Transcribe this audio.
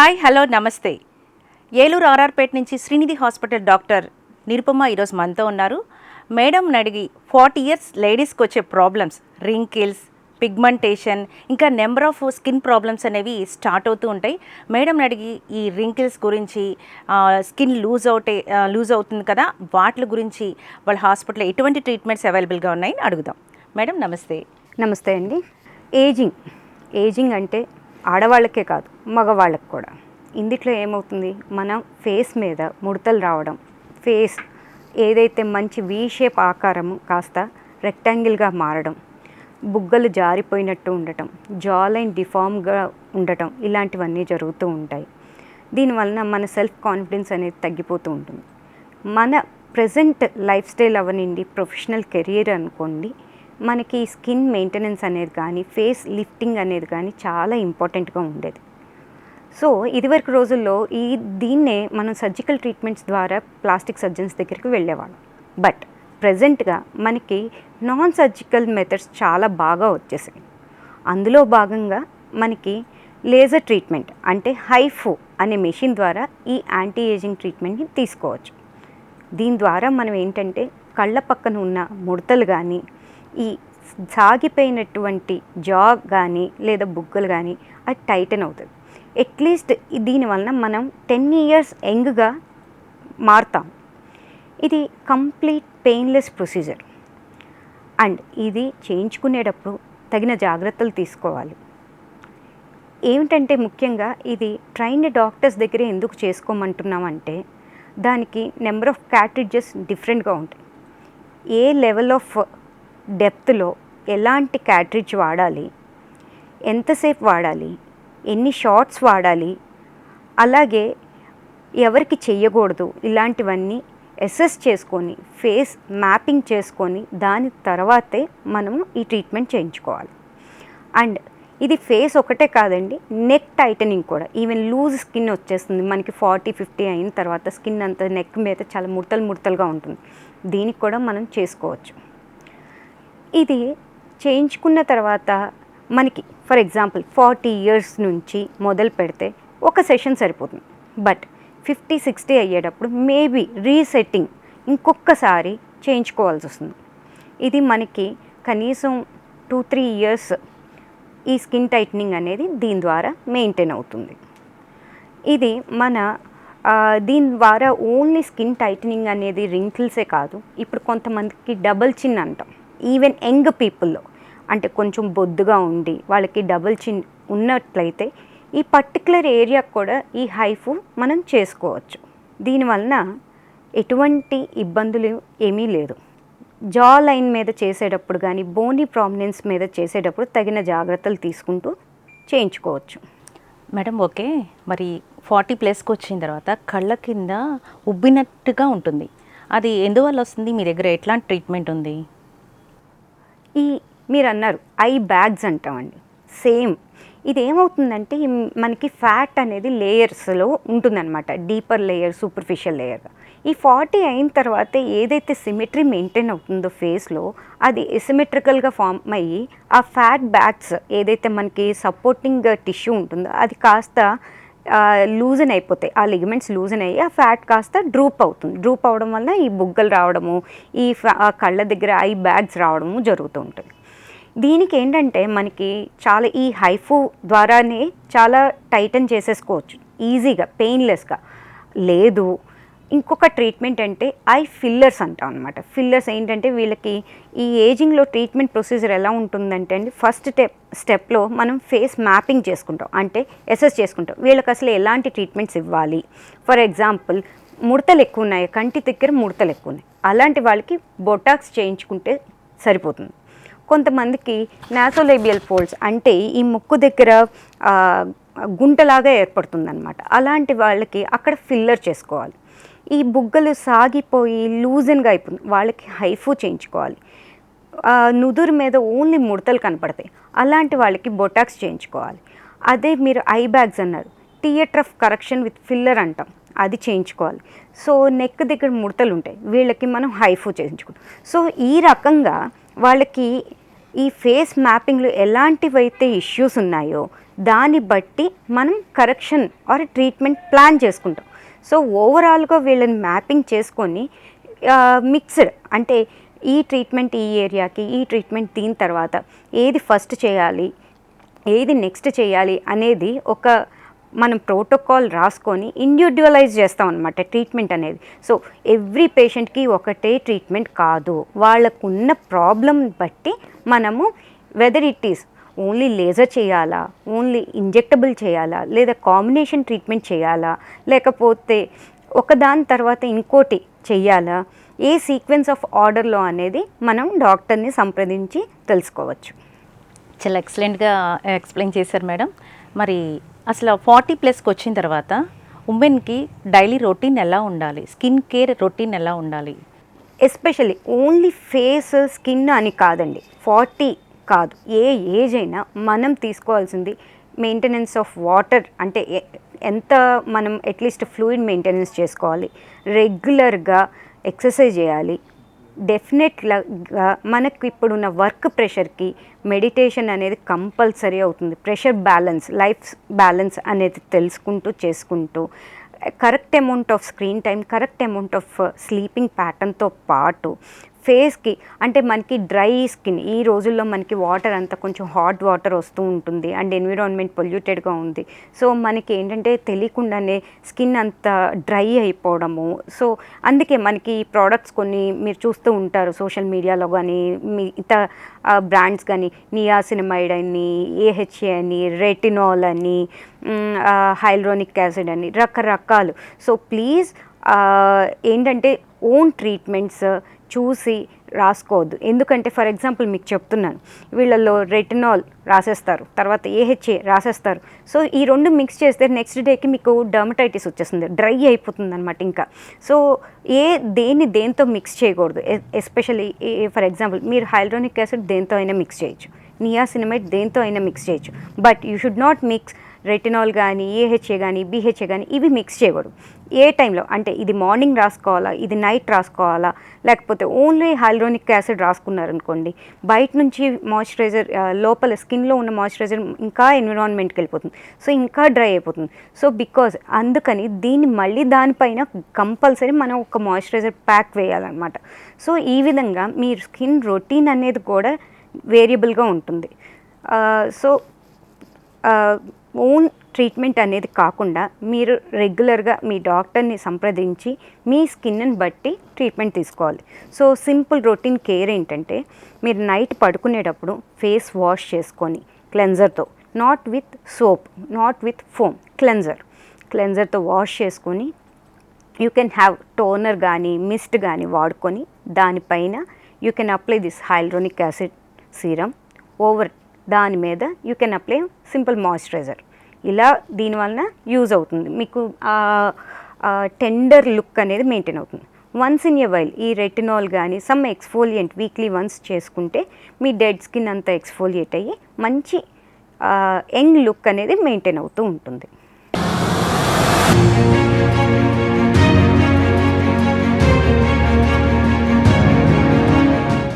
Hi hello నమస్తే. ఏలూరు ఆర్ఆర్పేట నుంచి Srinidhi hospital doctor Nirupama ఈరోజు మనతో ఉన్నారు. మేడంని అడిగి 40 ఇయర్స్ లేడీస్కి వచ్చే ప్రాబ్లమ్స్, రింకిల్స్, పిగ్మెంటేషన్, ఇంకా నెంబర్ ఆఫ్ స్కిన్ ప్రాబ్లమ్స్ అనేవి స్టార్ట్ అవుతూ ఉంటాయి. మేడంని అడిగి ఈ రింకిల్స్ గురించి, స్కిన్ లూజ్ అవుతుంది కదా, వాటి గురించి వాళ్ళ హాస్పిటల్లో ఎటువంటి ట్రీట్మెంట్స్ అవైలబుల్గా ఉన్నాయని అడుగుదాం. మేడం నమస్తే. నమస్తే అండి. ఏజింగ్ అంటే ఆడవాళ్ళకే కాదు, మగవాళ్ళకి కూడా. ఇందులో ఏమవుతుంది, మనం ఫేస్ మీద ముడతలు రావడం, ఫేస్ ఏదైతే మంచి వీ షేప్ ఆకారము కాస్త రెక్టాంగిల్గా మారడం, బుగ్గలు జారిపోయినట్టు ఉండటం, జా లైన్ డిఫామ్గా ఉండటం, ఇలాంటివన్నీ జరుగుతూ ఉంటాయి. దీనివలన మన సెల్ఫ్ కాన్ఫిడెన్స్ అనేది తగ్గిపోతూ ఉంటుంది. మన ప్రజెంట్ లైఫ్ స్టైల్ అవనండి, ప్రొఫెషనల్ కెరియర్ అనుకోండి, మనకి స్కిన్ మెయింటెనెన్స్ అనేది కానీ, ఫేస్ లిఫ్టింగ్ అనేది కానీ చాలా ఇంపార్టెంట్గా ఉండేది. సో ఇదివరకు రోజుల్లో దీన్నే మనం సర్జికల్ ట్రీట్మెంట్స్ ద్వారా ప్లాస్టిక్ సర్జన్స్ దగ్గరికి వెళ్ళేవాళ్ళం. బట్ ప్రజెంట్గా మనకి నాన్ సర్జికల్ మెథడ్స్ చాలా బాగా వచ్చేసాయి. అందులో భాగంగా మనకి లేజర్ ట్రీట్మెంట్ అంటే హైఫో అనే మెషిన్ ద్వారా ఈ యాంటీ ఏజింగ్ ట్రీట్మెంట్ని తీసుకోవచ్చు. దీని ద్వారా మనం ఏంటంటే కళ్ళ పక్కన ఉన్న ముడతలు కానీ, ఈ సాగిపోయినటువంటి జా కానీ లేదా బుగ్గలు కానీ అది టైటన్ అవుతుంది. అట్లీస్ట్ దీనివలన మనం 10 ఇయర్స్ యంగ్గా మారుతాం. ఇది కంప్లీట్ పెయిన్లెస్ ప్రొసీజర్. అండ్ ఇది చేయించుకునేటప్పుడు తగిన జాగ్రత్తలు తీసుకోవాలి. ఏమిటంటే ముఖ్యంగా ఇది ట్రైన్డ్ డాక్టర్స్ దగ్గరే ఎందుకు చేసుకోమంటున్నామంటే, దానికి నెంబర్ ఆఫ్ క్యాట్రిడ్జెస్ డిఫరెంట్గా ఉంటాయి. ఏ లెవెల్ ఆఫ్ డెప్త్లో ఎలాంటి క్యాట్రిడ్జ్ వాడాలి, ఎంతసేపు వాడాలి, ఎన్ని షాట్స్ వాడాలి, అలాగే ఎవరికి చెయ్యకూడదు, ఇలాంటివన్నీ అసెస్ చేసుకొని ఫేస్ మ్యాపింగ్ చేసుకొని దాని తర్వాతే మనము ఈ ట్రీట్మెంట్ చేయించుకోవాలి. అండ్ ఇది ఫేస్ ఒకటే కాదండి, నెక్ టైటనింగ్ కూడా. ఈవెన్ లూజ్ స్కిన్ వచ్చేస్తుంది మనకి 40-50 అయిన తర్వాత. స్కిన్ అంతా నెక్ మీద చాలా ముడతలుగా ఉంటుంది. దీనికి కూడా మనం చేసుకోవచ్చు. ఇది చేయించుకున్న తర్వాత మనకి ఫర్ ఎగ్జాంపుల్ 40 ఇయర్స్ నుంచి మొదలు పెడితే ఒక సెషన్ సరిపోతుంది. బట్ 50-60 అయ్యేటప్పుడు మేబీ రీసెట్టింగ్ ఇంకొకసారి చేయించుకోవాల్సి వస్తుంది. ఇది మనకి కనీసం 2-3 ఇయర్స్ ఈ స్కిన్ టైట్నింగ్ అనేది దీని ద్వారా మెయింటైన్ అవుతుంది. ఇది దీని ద్వారా ఓన్లీ స్కిన్ టైటనింగ్ అనేది రింకిల్సే కాదు, ఇప్పుడు కొంతమందికి డబుల్ చిన్ అంటాం. ఈవెన్ యంగ్ పీపుల్లో అంటే కొంచెం బొద్దుగా ఉండి వాళ్ళకి డబుల్ చిన్ ఉన్నట్లయితే ఈ పర్టికులర్ ఏరియాకు కూడా ఈ హైఫు మనం చేసుకోవచ్చు. దీనివలన ఎటువంటి ఇబ్బందులు ఏమీ లేదు. జా లైన్ మీద చేసేటప్పుడు కానీ, బోనీ ప్రామినెన్స్ మీద చేసేటప్పుడు తగిన జాగ్రత్తలు తీసుకుంటూ చేయించుకోవచ్చు. మేడం ఓకే, మరి 40+ వచ్చిన తర్వాత కళ్ళ కింద ఉబ్బినట్టుగా ఉంటుంది, అది ఎందువల్ల వస్తుంది? మీ దగ్గర ఎట్లాంటి ట్రీట్మెంట్ ఉంది? మీరు అన్నారు ఐ బ్యాగ్స్ అంటామండి. సేమ్ ఇది ఏమవుతుందంటే మనకి ఫ్యాట్ అనేది లేయర్స్లో ఉంటుందన్నమాట. డీపర్ లేయర్, సూపర్ఫిషియల్ లేయర్గా. ఈ 40 అయిన తర్వాత ఏదైతే సిమెట్రీ మెయింటైన్ అవుతుందో ఫేస్లో, అది ఎసిమెట్రికల్గా ఫామ్ అయ్యి ఆ ఫ్యాట్ బ్యాగ్స్ ఏదైతే మనకి సపోర్టింగ్ టిష్యూ ఉంటుందో అది కాస్త లూజన్ అయిపోతాయి. ఆ లిగమెంట్స్ లూజన్ అయ్యి ఆ ఫ్యాట్ కాస్త డ్రూప్ అవుతుంది. డ్రూప్ అవడం వల్ల ఈ బుగ్గలు రావడము, ఈ కళ్ళ దగ్గర ఐ బ్యాగ్స్ రావడము జరుగుతూ ఉంటుంది. దీనికి ఏంటంటే మనకి చాలా ఈ హైఫో ద్వారానే చాలా టైటన్ చేసేసుకోవచ్చు ఈజీగా, పెయిన్లెస్గా. లేదు ఇంకొక ట్రీట్మెంట్ అంటే ఐ ఫిల్లర్స్ అంటాం అనమాట. ఫిల్లర్స్ ఏంటంటే వీళ్ళకి ఈ ఏజింగ్లో ట్రీట్మెంట్ ప్రొసీజర్ ఎలా ఉంటుందంటే అండి, ఫస్ట్ స్టెప్లో మనం ఫేస్ మ్యాపింగ్ చేసుకుంటాం, అంటే అసెస్ చేసుకుంటాం వీళ్ళకి అసలు ఎలాంటి ట్రీట్మెంట్స్ ఇవ్వాలి. ఫర్ ఎగ్జాంపుల్ ముడతలు ఎక్కువ ఉన్నాయి, కంటి దగ్గర ముడతలు ఎక్కువ ఉన్నాయి, అలాంటి వాళ్ళకి బొటాక్స్ చేయించుకుంటే సరిపోతుంది. కొంతమందికి నాసోలేబియల్ ఫోల్డ్స్ అంటే ఈ ముక్కు దగ్గర గుంటలాగా ఏర్పడుతుందన్నమాట. అలాంటి వాళ్ళకి అక్కడ ఫిల్లర్ చేసుకోవాలి. ఈ బుగ్గలు సాగిపోయి లూజన్గా అయిపోతుంది, వాళ్ళకి హైఫో చేయించుకోవాలి. నుదురు మీద ఓన్లీ ముడతలు కనపడతాయి, అలాంటి వాళ్ళకి బొటాక్స్ చేయించుకోవాలి. అదే మీరు ఐ బ్యాగ్స్ అన్నారు, theatre of correction with filler అంటాం, అది చేయించుకోవాలి. సో నెక్ దగ్గర ముడతలు ఉంటాయి, వీళ్ళకి మనం హైఫో చేయించుకుంటాం. సో ఈ రకంగా వాళ్ళకి ఈ ఫేస్ మ్యాపింగ్లో ఎలాంటివైతే ఇష్యూస్ ఉన్నాయో దాన్ని బట్టి మనం కరెక్షన్ ఆర్ ట్రీట్మెంట్ ప్లాన్ చేసుకుంటాం. సో ఓవరాల్గా వీళ్ళని మ్యాపింగ్ చేసుకొని మిక్స్డ్ అంటే ఈ ట్రీట్మెంట్ ఈ ఏరియాకి, ఈ ట్రీట్మెంట్ దీని తర్వాత ఏది ఫస్ట్ చేయాలి, ఏది నెక్స్ట్ చేయాలి అనేది ఒక మనం ప్రోటోకాల్ రాసుకొని ఇండివిజువలైజ్ చేస్తాం అనమాట ట్రీట్మెంట్ అనేది. సో ఎవ్రీ పేషెంట్కి ఒకటే ట్రీట్మెంట్ కాదు, వాళ్ళకున్న ప్రాబ్లం బట్టి మనము whether it is only laser చేయాలా, ఓన్లీ ఇంజెక్టబుల్ చేయాలా, లేదా కాంబినేషన్ ట్రీట్మెంట్ చేయాలా, లేకపోతే ఒకదాని తర్వాత ఇంకోటి చెయ్యాలా, ఏ సీక్వెన్స్ ఆఫ్ ఆర్డర్లో అనేది మనం డాక్టర్ని సంప్రదించి తెలుసుకోవచ్చు. చాలా ఎక్సలెంట్గా ఎక్స్ప్లెయిన్ చేశారు మేడం. మరి అసలు 40+కి వచ్చిన తర్వాత ఉమెన్కి డైలీ రొటీన్ ఎలా ఉండాలి, స్కిన్ కేర్ రొటీన్ ఎలా ఉండాలి? ఎస్పెషల్లీ ఓన్లీ ఫేస్ స్కిన్ అని కాదండి, 40 కాదు, ఏ ఏజ్ అయినా మనం తీసుకోవాల్సింది మెయింటెనెన్స్ ఆఫ్ వాటర్. అంటే ఎంత మనం అట్లీస్ట్ ఫ్లూయిడ్ మెయింటెనెన్స్ చేసుకోవాలి, రెగ్యులర్గా ఎక్సర్సైజ్ చేయాలి. డెఫినెట్గా మనకు ఇప్పుడున్న వర్క్ ప్రెషర్కి మెడిటేషన్ అనేది కంపల్సరీ అవుతుంది. ప్రెషర్ బ్యాలెన్స్, లైఫ్ బ్యాలెన్స్ అనేది తెలుసుకుంటూ చేసుకుంటూ correct amount of screen time, correct amount of sleeping ప్యాటర్న్తో పాటు ఫేస్కి అంటే మనకి డ్రై స్కిన్ ఈ రోజుల్లో మనకి వాటర్ అంతా కొంచెం హాట్ వాటర్ వస్తూ ఉంటుంది అండ్ ఎన్విరాన్మెంట్ పొల్యూటెడ్గా ఉంది. సో మనకి ఏంటంటే తెలియకుండానే స్కిన్ అంతా డ్రై అయిపోవడము. సో అందుకే మనకి ఈ ప్రోడక్ట్స్ కొన్ని మీరు చూస్తూ ఉంటారు సోషల్ మీడియాలో కానీ, మిగతా బ్రాండ్స్ కానీ, నియాసినమైడ్ అని, ఏహెచ్ఏ అని, రెటినాల్ అని, హైల్రోనిక్ యాసిడ్ అని రకరకాలు. సో ప్లీజ్ ఏంటంటే ఓన్ ట్రీట్మెంట్స్ చూసి రాసుకోవద్దు. ఎందుకంటే ఫర్ ఎగ్జాంపుల్ మీకు చెప్తున్నాను, వీళ్ళల్లో రెటినాల్ రాసేస్తారు, తర్వాత ఏహెచ్ఏ రాసేస్తారు. సో ఈ రెండు మిక్స్ చేస్తే నెక్స్ట్ డేకి మీకు డర్మటైటిస్ వచ్చేస్తుంది, డ్రై అయిపోతుంది అనమాట. ఇంకా సో దేంతో మిక్స్ చేయకూడదు. ఎస్పెషల్లీ ఫర్ ఎగ్జాంపుల్ మీరు హైల్రోనిక్ యాసిడ్ దేంతో అయినా మిక్స్ చేయొచ్చు, నియాసినమైడ్ దేంతో అయినా మిక్స్ చేయొచ్చు, but you should not mix retinol కానీ, ఏహెచ్ఏ కానీ, బీహెచ్ఏ కానీ ఇవి మిక్స్ చేయకూడదు. ఏ టైంలో అంటే ఇది మార్నింగ్ రాసుకోవాలా, ఇది నైట్ రాసుకోవాలా, లేకపోతే ఓన్లీ హైల్రోనిక్ యాసిడ్ రాసుకున్నారనుకోండి, బయట నుంచి మాయిశ్చరైజర్ లోపల స్కిన్లో ఉన్న మాయిశ్చరైజర్ ఇంకా ఎన్విరాన్మెంట్కి వెళ్ళిపోతుంది, సో ఇంకా డ్రై అయిపోతుంది. సో బికాజ్ అందుకని దీన్ని మళ్ళీ దానిపైన కంపల్సరీ మనం ఒక మాయిశ్చరైజర్ ప్యాక్ వేయాలన్నమాట. సో ఈ విధంగా మీ స్కిన్ రొటీన్ అనేది కూడా వేరియబుల్గా ఉంటుంది. సో ఓన్ ట్రీట్మెంట్ అనేది కాకుండా మీరు రెగ్యులర్గా మీ డాక్టర్ని సంప్రదించి మీ స్కిన్ని బట్టి ట్రీట్మెంట్ తీసుకోవాలి. సో సింపుల్ రొటీన్ కేర్ ఏంటంటే మీరు నైట్ పడుకునేటప్పుడు ఫేస్ వాష్ చేసుకొని క్లెన్జర్తో, not with soap, not with foam, క్లెన్జర్తో వాష్ చేసుకొని యూ కెన్ హ్యావ్ టోనర్ కానీ మిస్ట్ కానీ వాడుకొని దానిపైన you can apply this hyaluronic acid serum over, దాని మీద you can apply simple moisturiser. ఇలా దీనివలన యూజ్ అవుతుంది, మీకు టెండర్ లుక్ అనేది మెయింటైన్ అవుతుంది. వన్స్ ఇన్ ఎ వైల్ ఈ రెటినాల్ కానీ సమ్ ఎక్స్ఫోలియంట్ వీక్లీ వన్స్ చేసుకుంటే మీ డెడ్ స్కిన్ అంతా ఎక్స్ఫోలియేట్ అయ్యి మంచి యంగ్ లుక్ అనేది మెయింటైన్ అవుతూ ఉంటుంది.